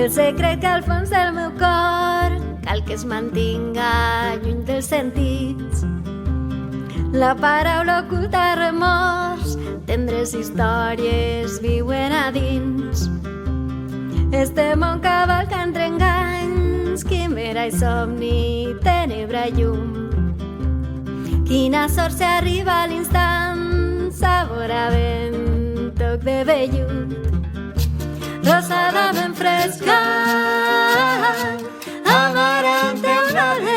El secret que al fons del meu cor cal que es mantinga lluny dels sentits. La paraula oculta remors, tendres històries viuen a dins. Este món cavalca entre enganys, quimera i somni, tenebra i llum. Quina sort si arriba a l'instant, sabor a vent, toc de vellut. Rosada ben fresca, amarant teulades,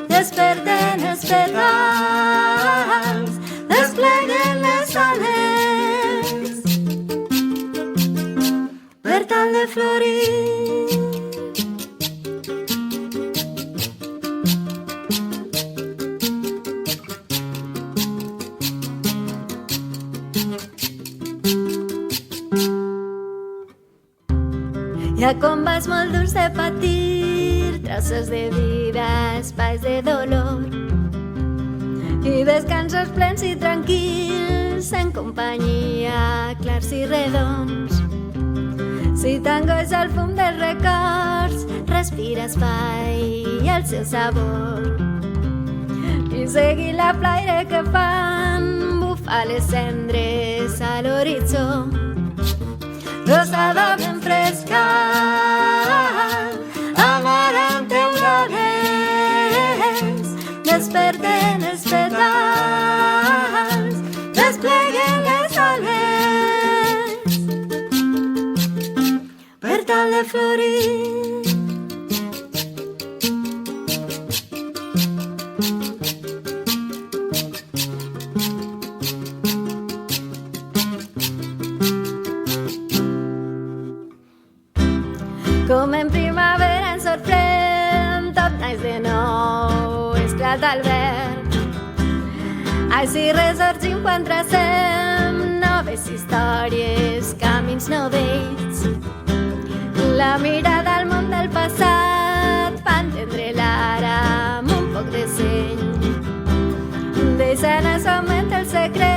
desperten els petals, despleguen les ales, per tal de florir. Hi ha combats molt durs de patir, traces de vida, espais de dolor, i descansos plens i tranquils, en companyia, clars i redons. Si t'angoixa el fum dels records, respira espai i el seu sabor, i seguir la flaire que fan bufar les cendres a l'horitzó. Rosada ben fresca, amarant teulades, desperten els petals, despleguen les ales, per tal de florir. Com en primavera ens sorprèn, tot naix de nou, esclata el verd. Així ressorgim quan tracem noves històries, camins novells. La mirada al món del passat fa entendre l'ara amb un poc de seny. Deixant assomment el secret